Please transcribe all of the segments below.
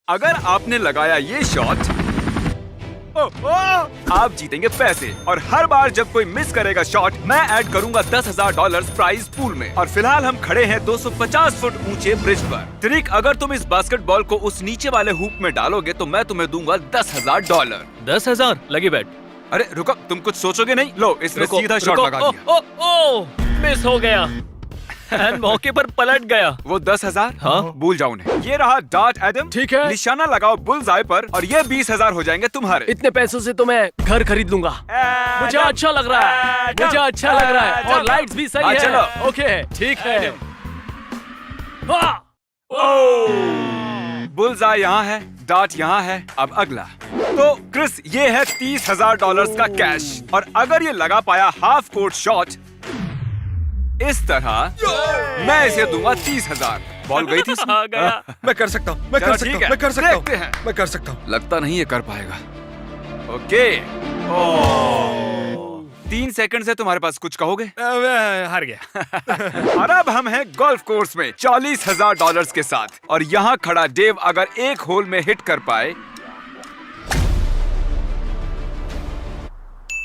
अगर आपने लगाया ये शॉट आप जीतेंगे पैसे और हर बार जब कोई मिस करेगा शॉट मैं ऐड करूंगा $10,000 प्राइज पूल में। और फिलहाल हम खड़े हैं 250 फुट ऊंचे ब्रिज पर। तरीक, अगर तुम इस बास्केटबॉल को उस नीचे वाले हुप में डालोगे तो मैं तुम्हें दूंगा $10,000। 10,000 लगी बैट। अरे रुको, तुम कुछ सोचोगे नहीं? लो, इसने सीधा शॉट लगा दिया। मिस हो गया एंड मौके पर पलट गया। वो 10,000? हाँ? भूल जाओ उन्हें। ये रहा डार्ट एडम। ठीक है। निशाना लगाओ बुल्स आई पर और ये 20,000 हो जाएंगे तुम्हारे। इतने पैसों से तो मैं घर खरीद लूंगा। मुझे अच्छा लग रहा है, मुझे अच्छा लग रहा है और लाइट्स भी सही है। चलो। ओके, ठीक है। बुल्स आई यहाँ है, डार्ट यहाँ है। अब अगला। तो क्रिस, ये है $30,000 का कैश और अगर ये लगा पाया हाफ कोर्ट शॉट इस तरह मैं इसे दूंगा 30,000। बॉल गई थी इसमें? आ गया। मैं कर सकता हूँ, मैं चलो, कर ठीक सकता है। हूँ, मैं कर सकता हूँ, देखते हैं। मैं कर सकता हूँ। लगता नहीं ये कर पाएगा। ओके। 3 सेकंड से तुम्हारे पास कुछ कहोगे? मैं हार गया। और अब हम हैं गोल्फ कोर्स में $40,000 के साथ और यहाँ खड़ा डेव अगर एक होल में हिट कर पाए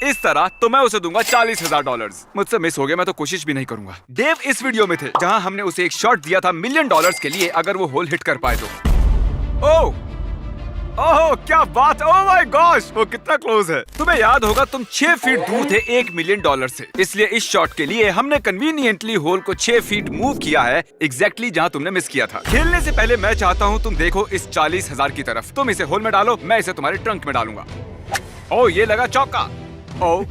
इस तरह तो मैं उसे दूंगा $40,000। मुझसे मिस हो गया, मैं तो कोशिश भी नहीं करूंगा। डेव इस वीडियो में थे जहां हमने उसे एक शॉट दिया था $1 मिलियन के लिए अगर वो होल हिट कर पाए तो। ओह क्या बात, ओह माय गॉश, वो कितना क्लोज है। तुम्हें याद होगा तुम 6 फीट दूर थे $1 मिलियन से, इसलिए इस शॉट के लिए हमने कन्वीनियंटली होल को 6 फीट मूव किया है एग्जैक्टली जहां तुमने मिस किया था। खेलने से पहले मैं चाहता हूं तुम देखो इस 40,000 की तरफ। तुम इसे होल में डालो, मैं इसे तुम्हारे ट्रंक में डालूंगा। ओह ये लगा चौका। ओ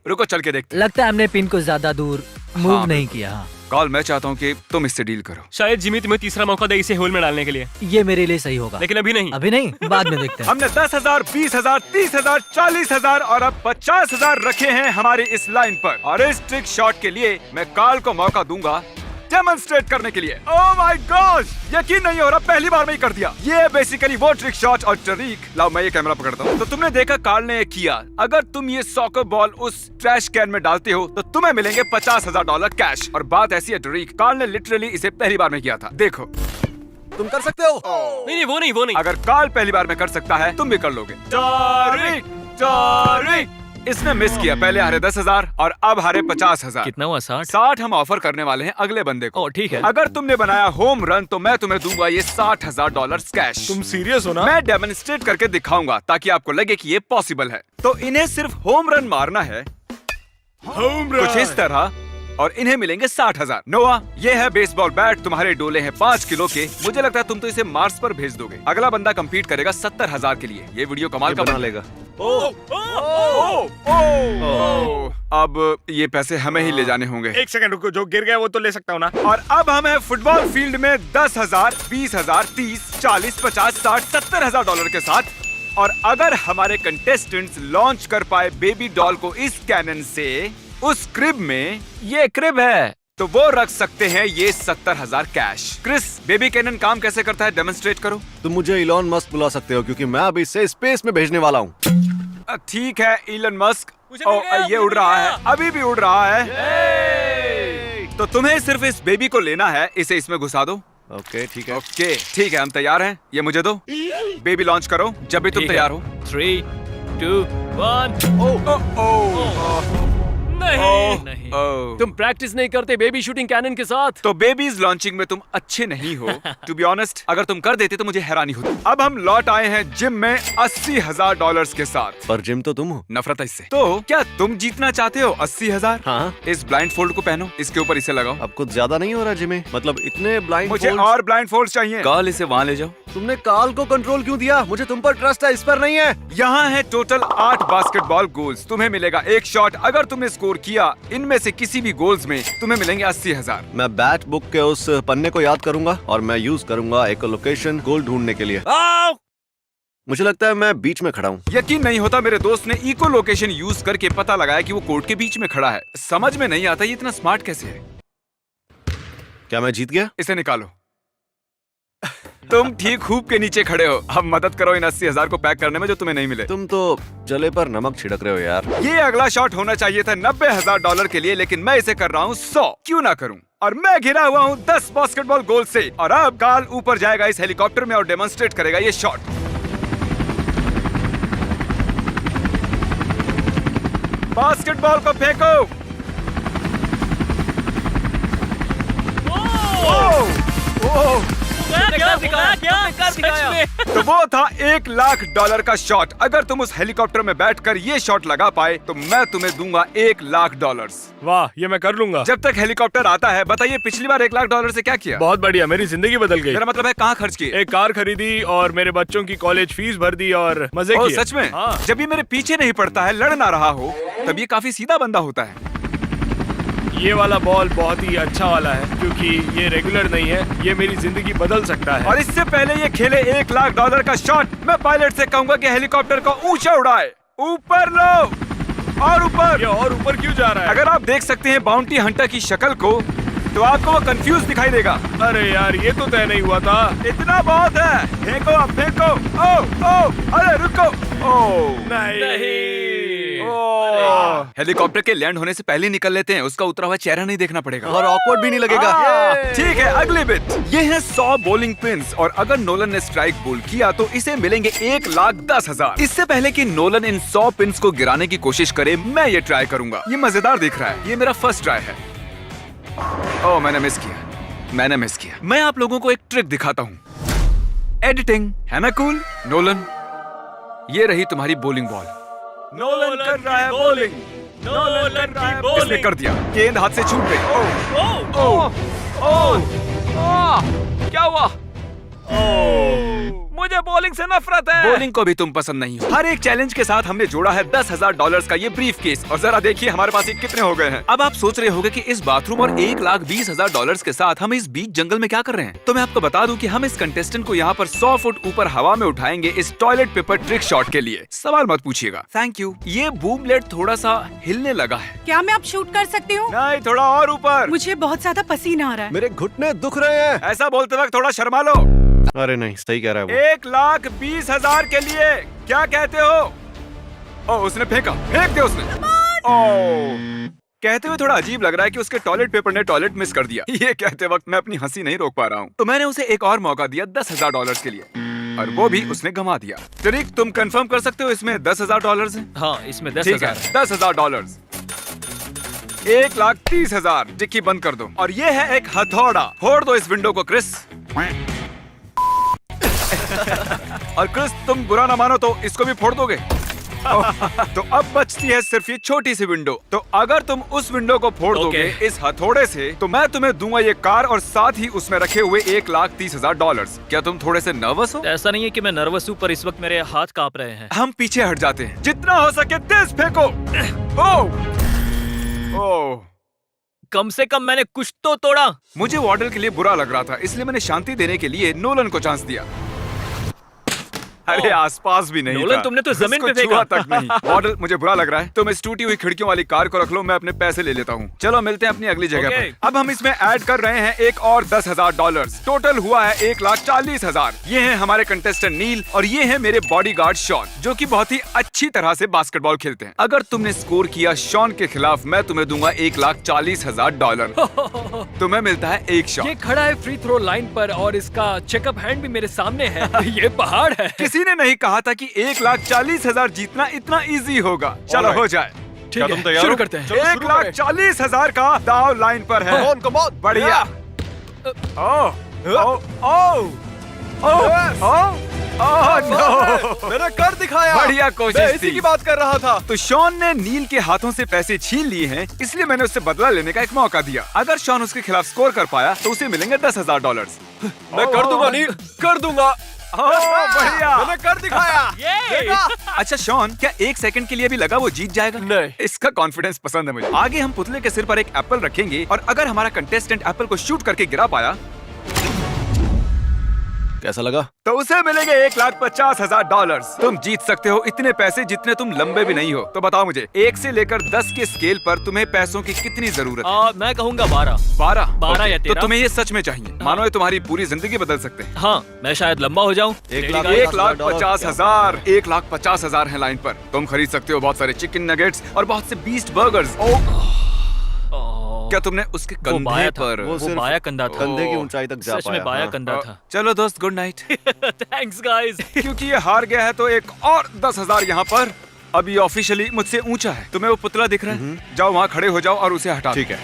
रुको चल के देखते। लगता है हमने पिन को ज्यादा दूर मूव हाँ, नहीं किया। कॉल, मैं चाहता हूँ कि तुम इससे डील करो। शायद जिमी तुम्हें तीसरा मौका दे इसे होल में डालने के लिए, ये मेरे लिए सही होगा, लेकिन अभी नहीं। अभी नहीं, बाद में देखते हैं। हमने 10,000, 20,000, 30,000, 40,000 और अब 50,000 रखे हैं हमारी इस लाइन पर और इस ट्रिक शॉट के लिए मैं कॉल को मौका दूंगा डेमोन्स्ट्रेट करने के लिए। ओह माय गॉड, यकीन नहीं हो रहा, पहली बार में ही कर दिया। ये बेसिकली वो ट्रिक शॉट। और तरीक, लाओ मैं ये कैमरा पकड़ता हूँ। तो तुमने देखा कार्ल ने ये किया। अगर तुम ये सॉकर बॉल उस ट्रैश कैन में डालते हो तो तुम्हें मिलेंगे $50,000 कैश। और बात ऐसी है तरीक, कार्ल ने लिटरली इसे पहली बार में किया था। देखो तुम कर सकते हो। नहीं, वो नहीं। अगर कार्ल पहली बार में कर सकता है तुम भी कर लोगे। तरीक इसने मिस किया। पहले हारे 10,000 और अब हारे 50,000। कितना हुआ? 60? 60 हम ऑफर करने वाले हैं अगले बंदे को। ओह ठीक है। अगर तुमने बनाया होम रन तो मैं तुम्हें दूंगा ये $60,000 कैश। तुम सीरियस हो ना? मैं डेमोन्स्ट्रेट करके दिखाऊंगा ताकि आपको लगे कि ये पॉसिबल है। तो इन्हें सिर्फ होम रन मारना है, कुछ इस तरह, और इन्हें मिलेंगे 60,000। नोआ, ये है बेसबॉल बैट, तुम्हारे डोले हैं 5 किलो के। मुझे लगता है तुम तो इसे मार्स पर भेज दोगे। अगला बंदा compete करेगा 70,000 के लिए। ये वीडियो कमाल का बना बन लेगा। अब ये पैसे हमें ही ले जाने होंगे। एक सेकंड रुको, जो गिर गया वो तो ले सकता हूँ ना। और अब हम हैं फुटबॉल फील्ड में 10,000, 20,000, 30, 40, 50, 60, $70,000 के साथ। और अगर हमारे कंटेस्टेंट्स लॉन्च कर पाए बेबी डॉल को इस कैनन से उस क्रिब में, ये क्रिब है, तो वो रख सकते हैं ये 70,000 कैश। क्रिस, बेबी कैनन काम कैसे करता है डेमोन्स्ट्रेट करो। तुम मुझे इलॉन मस्क बुला सकते हो क्योंकि मैं अभी इसे स्पेस में भेजने वाला हूँ। ठीक है इलन मस्क। मुझे मिल गया, ये मुझे उड़ मिल रहा गया। है, अभी भी उड़ रहा है। तो तुम्हें सिर्फ इस बेबी को लेना है, इसे इसमें घुसा दो। ओके ठीक है। ओके ठीक है, हम तैयार हैं। ये मुझे दो। बेबी लॉन्च करो जब भी तुम ठीक है। तैयार हो। 3, 2, 1। नहीं। तुम प्रैक्टिस नहीं करते बेबी शूटिंग कैनन के साथ? तो बेबीज लॉन्चिंग में तुम अच्छे नहीं हो। टू बी ऑनेस्ट, अगर तुम कर देते तो मुझे हैरानी होती। अब हम लौट आए हैं जिम में $80,000 के साथ। पर जिम तो तुम हो। नफरत है इससे। तो क्या तुम जीतना चाहते हो 80,000? हाँ। इस ब्लाइंड फोल्ड को पहनो, इसके ऊपर इसे लगाओ। अब कुछ ज्यादा नहीं हो रहा जिमी? मतलब इतने ब्लाइंड मुझे और ब्लाइंड फोल्ड चाहिए। कॉल, इसे वहाँ ले जाओ। तुमने काल को कंट्रोल क्यों दिया? मुझे तुम पर ट्रस्ट है, इस पर नहीं है। यहाँ है टोटल 8 बास्केटबॉल गोल्स। तुम्हें मिलेगा एक शॉट। अगर तुमने स्कोर किया इनमें से किसी भी गोल्स में तुम्हें मिलेंगे 80,000। मैं बैट बुक के उस पन्ने को याद करूंगा और मैं यूज करूंगा एक लोकेशन गोल ढूंढने के लिए। मुझे लगता है मैं बीच में खड़ा हूँ। यकीन नहीं होता, मेरे दोस्त ने इको लोकेशन यूज करके पता लगाया कि वो कोर्ट के बीच में खड़ा है। समझ में नहीं आता ये इतना स्मार्ट कैसे है। क्या मैं जीत गया? इसे निकालो। तुम ठीक खूब के नीचे खड़े हो। अब मदद करो इन 80,000 को पैक करने में जो तुम्हें नहीं मिले। तुम तो जले पर नमक छिड़क रहे हो यार। ये अगला शॉट होना चाहिए था $90,000 के लिए, लेकिन मैं इसे कर रहा हूँ 100। क्यों ना करूँ? और मैं घिरा हुआ हूँ 10 बास्केटबॉल गोल से। और अब कार्ल ऊपर जाएगा इस हेलीकॉप्टर में और डेमोन्स्ट्रेट करेगा ये शॉट। बास्केटबॉल को फेंको। तो वो था $1 लाख का शॉट। अगर तुम उस हेलीकॉप्टर में बैठकर ये शॉट लगा पाए तो मैं तुम्हें दूंगा $1 लाख। वाह, ये मैं कर लूंगा। जब तक हेलीकॉप्टर आता है बताइए पिछली बार $1 लाख से क्या किया? बहुत बढ़िया, मेरी जिंदगी बदल गई। मेरा मतलब है कहाँ खर्च किए? एक कार खरीदी और मेरे बच्चों की कॉलेज फीस भर दी और मजे किए। सच में? हाँ। जब ये मेरे पीछे नहीं पड़ता है, लड़ ना रहा हो, तब ये काफी सीधा बंदा होता है। ये वाला बॉल बहुत ही अच्छा वाला है क्योंकि ये रेगुलर नहीं है, ये मेरी जिंदगी बदल सकता है। और इससे पहले ये खेले $1 लाख का शॉट, मैं पायलट से कहूंगा कि हेलीकॉप्टर को ऊंचा उड़ाए। ऊपर लो और ऊपर। ये और ऊपर क्यों जा रहा है? अगर आप देख सकते हैं बाउंटी हंटर की शक्ल को तो आपको वो कंफ्यूज दिखाई देगा। अरे यार, ये तो तय नहीं हुआ था। इतना बहुत है। फेंको अब फेंको। ओ अरे रुको। नहीं। हेलीकॉप्टर के लैंड होने से पहले निकल लेते हैं, उसका उतरा हुआ चेहरा नहीं देखना पड़ेगा और ऑकवर्ड भी नहीं लगेगा। ठीक है, अगली बिट। ये है 100 बॉलिंग पिन्स और अगर नोलन ने स्ट्राइक बोल किया तो इसे मिलेंगे $1,10,000। इससे पहले कि नोलन इन 100 पिन्स को गिराने की कोशिश करे, मैं ये ट्राई करूंगा। ये मजेदार दिख रहा है। ये मेरा फर्स्ट ट्राई है। ओह, मैंने मिस किया। मैं आप लोगों को एक ट्रिक दिखाता हूँ। एडिटिंग है ना कूल? नोलन, ये रही तुम्हारी बॉलिंग बॉल। नोलन कर रहा है बॉलिंग। नोलन की बॉलिंग। इसने कर दिया। गेंद हाथ से छूट गई। क्या हुआ? मुझे बॉलिंग से नफरत है। बॉलिंग को भी तुम पसंद नहीं हो। हर एक चैलेंज के साथ हमने जोड़ा है $10,000 का ये ब्रीफ केस और जरा देखिए हमारे पास ये कितने हो गए हैं। अब आप सोच रहे होंगे कि इस बाथरूम और $1,20,000 के साथ हम इस बीच जंगल में क्या कर रहे हैं? तो मैं आपको बता दूं कि हम इस कंटेस्टेंट को यहाँ पर 100 फुट ऊपर हवा में उठाएंगे इस टॉयलेट पेपर ट्रिक शॉट के लिए। सवाल मत पूछिएगा। Thank you. ये बूम ब्लेड थोड़ा सा हिलने लगा है। क्या मैं अब शूट कर सकती हूँ? नहीं, थोड़ा और ऊपर। मुझे बहुत ज्यादा पसीना आ रहा है। मेरे घुटने दुख रहे हैं। ऐसा बोलते वक्त थोड़ा शर्मा लो। अरे नहीं, सही कह रहा है वो। $1,20,000 के लिए क्या कहते हो? उसने फेंक दिया उसने। कहते हुए थोड़ा अजीब लग रहा है कि उसके टॉयलेट पेपर ने टॉयलेट मिस कर दिया। ये कहते वक्त मैं अपनी हंसी नहीं रोक पा रहा हूँ। तो मैंने उसे एक और मौका दिया $10,000 के लिए और वो भी उसने गंवा दिया। तरीक, तुम कंफर्म कर सकते हो इसमें $10,000 है? हाँ, इसमें ठीक है, 10,000 $10,000। $1,30,000। डिक्की बंद कर दो। और ये है एक हथौड़ा। फोड़ दो इस विंडो को क्रिस। और क्रिस, तुम बुरा ना मानो तो इसको भी फोड़ दोगे। तो अब बचती है सिर्फ ये छोटी सी विंडो। तो अगर तुम उस विंडो को फोड़ दोगे इस हथौड़े से तो मैं तुम्हें दूंगा ये कार और साथ ही उसमें रखे हुए $1,30,000। क्या तुम थोड़े से नर्वस हो? ऐसा नहीं है कि मैं नर्वस हूँ, पर इस वक्त मेरे हाथ कांप रहे हैं। हम पीछे हट जाते हैं। जितना हो सके तेज फेंको। ओह, कम से कम मैंने कुछ तो तोड़ा। मुझे वार्डल के लिए बुरा लग रहा था, इसलिए मैंने शांति देने के लिए नोलन को चांस दिया। अरे आसपास भी नहीं नोलन, था। तुमने तो जमीन पे उसको फेंका। छुआ तक नहीं। वार्डल, मुझे बुरा लग रहा है। तुम इस टूटी हुई खिड़कियों वाली कार को रख लो, मैं अपने पैसे ले लेता हूँ। चलो मिलते हैं अपनी अगली जगह Okay. पर। अब हम इसमें ऐड कर रहे हैं एक और $10,000। टोटल हुआ है $1,40,000। ये है हमारे कंटेस्टेंट नील और ये है मेरे बॉडीगार्ड शॉन, जो कि बहुत ही अच्छी तरह से बास्केटबॉल खेलते हैं। अगर तुमने स्कोर किया शॉन के खिलाफ, मैं तुम्हें दूंगा $1,40,000। तुम्हें मिलता है एक शॉट। ये खड़ा है फ्री थ्रो लाइन पर और इसका चेकअप हैंड भी मेरे सामने है। ये पहाड़ है। किसी ने नहीं कहा था कि $1,40,000 जीतना इतना इजी होगा। चलो हो जाए। ठीक है, शुरू करते हैं। 1,40,000 का दाव लाइन पर है। बढ़िया। मैंने कर दिखाया। बढ़िया कोशिश इसी थी। की बात कर रहा था। तो शॉन ने नील के हाथों से पैसे छीन लिए हैं, इसलिए मैंने उससे बदला लेने का एक मौका दिया। अगर शॉन उसके खिलाफ स्कोर कर पाया तो उसे मिलेंगे $10,000। मैं कर दूंगा नील, कर दूंगा। बढ़िया। मैंने कर दिखाया। देखा? अच्छा शॉन, क्या 1 सेकंड के लिए भी लगा वो जीत जाएगा? नहीं। इसका कॉन्फिडेंस पसंद है मुझे। आगे हम पुतले के सिर पर एक एप्पल रखेंगे और अगर हमारा कंटेस्टेंट एप्पल को शूट करके गिरा पाया कैसा लगा? तो उसे मिलेंगे $1,50,000। तुम जीत सकते हो इतने पैसे जितने तुम लंबे भी नहीं हो। तो बताओ मुझे 1 से लेकर 10 के स्केल पर तुम्हें पैसों की कितनी जरूरत है? मैं कहूंगा 12। 12? 12 या 13। तो तुम्हें ये सच में चाहिए? मानो ये तुम्हारी पूरी जिंदगी बदल सकते हैं। हाँ, मैं शायद लंबा हो जाऊँ। 1,50,000। 1,50,000 है लाइन पर। तुम खरीद सकते हो बहुत सारे चिकन नगेट्स और बहुत से बीस्ट बर्गर्स। क्या तुमने उसके कंधे पर? वो सिर्फ बाया कंधा था। कंधे की ऊंचाई तक जा सच पाया। में बाया हाँ। कंधा था। चलो दोस्त, गुड नाइट। Thanks guys. क्योंकि ये हार गया है तो एक और 10,000 यहाँ पर। अभी ऑफिशियली मुझसे ऊंचा है। तुम्हें वो पुतला दिख रहा है? जाओ वहाँ खड़े हो जाओ और उसे हटा दो। ठीक है।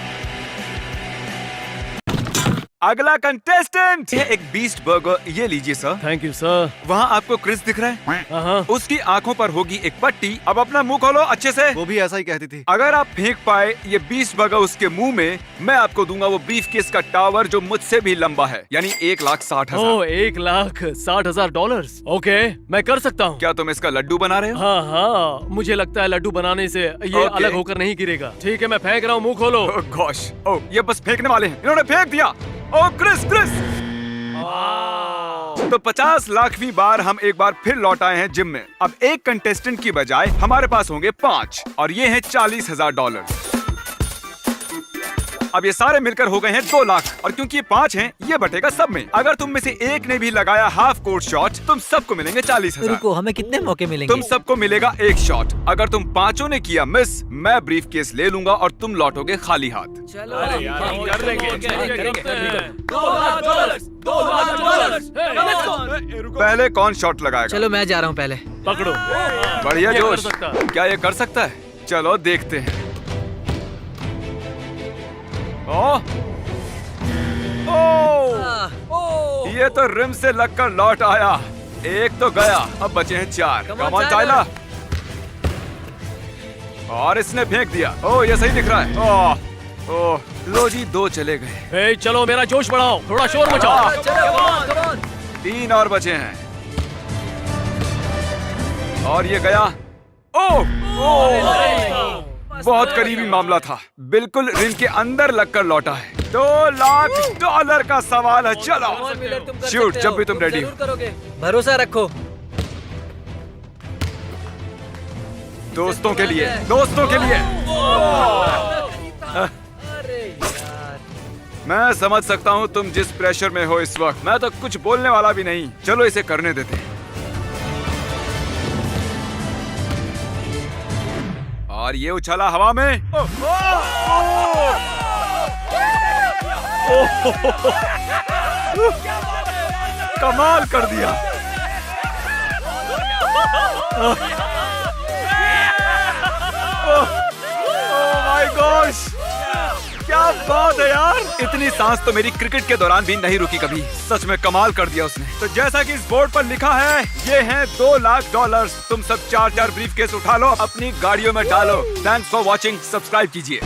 अगला कंटेस्टेंट ये एक बीस्ट बर्गर। ये लीजिए सर। Thank you sir. वहाँ आपको क्रिस दिख रहा है? हाँ। उसकी आंखों पर होगी एक पट्टी। अब अपना मुंह खोलो अच्छे से। वो भी ऐसा ही कहती थी। अगर आप फेंक पाए ये बीस्ट बर्गर उसके मुंह में, मैं आपको दूंगा वो बीफ केस का टावर जो मुझसे भी लंबा है, यानी $1,60,000। ओह, $1,60,000। ओके, मैं कर सकता हूँ। क्या तुम इसका लड्डू बना रहे हो? हाँ हाँ, मुझे लगता है लड्डू बनाने से ये ओके। अलग होकर नहीं गिरेगा। ठीक है, मैं फेंक रहा हूँ, मुंह खोलो। ओह गॉश, ओह ये बस फेंकने वाले हैं। इन्होंने फेंक दिया। ओह क्रिस क्रिस। तो 50 लाखवीं बार हम एक बार फिर लौट आए हैं जिम में। अब एक कंटेस्टेंट की बजाय हमारे पास होंगे 5 और ये हैं $40,000। अब ये सारे मिलकर हो गए हैं 2 लाख और क्योंकि ये 5 हैं, ये बटेगा सब में। अगर तुम में से एक ने भी लगाया हाफ कोर्ट शॉट, तुम सबको मिलेंगे 40,000। रुको, हमें कितने मौके मिलेंगे? तुम सबको मिलेगा एक शॉट। अगर तुम 5 ने किया मिस, मैं ब्रीफ केस ले लूंगा और तुम लौटोगे खाली हाथ। पहले कौन शॉट लगाएगा? चलो मैं जा रहा हूँ पहले। पकड़ो। बढ़िया ये कर जोश। सकता। क्या ये कर सकता है? चलो देखते हैं। ओह ये तो रिम से लगकर लौट आया। एक तो गया, अब बचे हैं 4। Come on Tyler. और इसने फेंक दिया। ओह ये सही दिख रहा है। ओह लो जी, 2 चले गए। ए, चलो मेरा जोश बढ़ाओ, थोड़ा शोर मचाओ। 3 और बचे हैं। और ये गया। ओह बहुत करीबी मामला था। बिल्कुल रिंग के अंदर लगकर लौटा है। $2,00,000 का सवाल है। चलो शूट जब भी तुम रेडी हो। भरोसा रखो। दोस्तों के लिए, दोस्तों के लिए। मैं समझ सकता हूँ तुम जिस प्रेशर में हो इस वक्त। मैं तो कुछ बोलने वाला भी नहीं। चलो इसे करने देते हैं। और ये उछला हवा में। कमाल कर दिया। माय गॉश, क्या बात है यार। इतनी सांस तो मेरी क्रिकेट के दौरान भी नहीं रुकी कभी। सच में कमाल कर दिया उसने। तो जैसा कि इस बोर्ड पर लिखा है, ये हैं $2,00,000। तुम सब 4 ब्रीफकेस उठा लो, अपनी गाड़ियों में डालो। Thanks for watching. सब्सक्राइब कीजिए।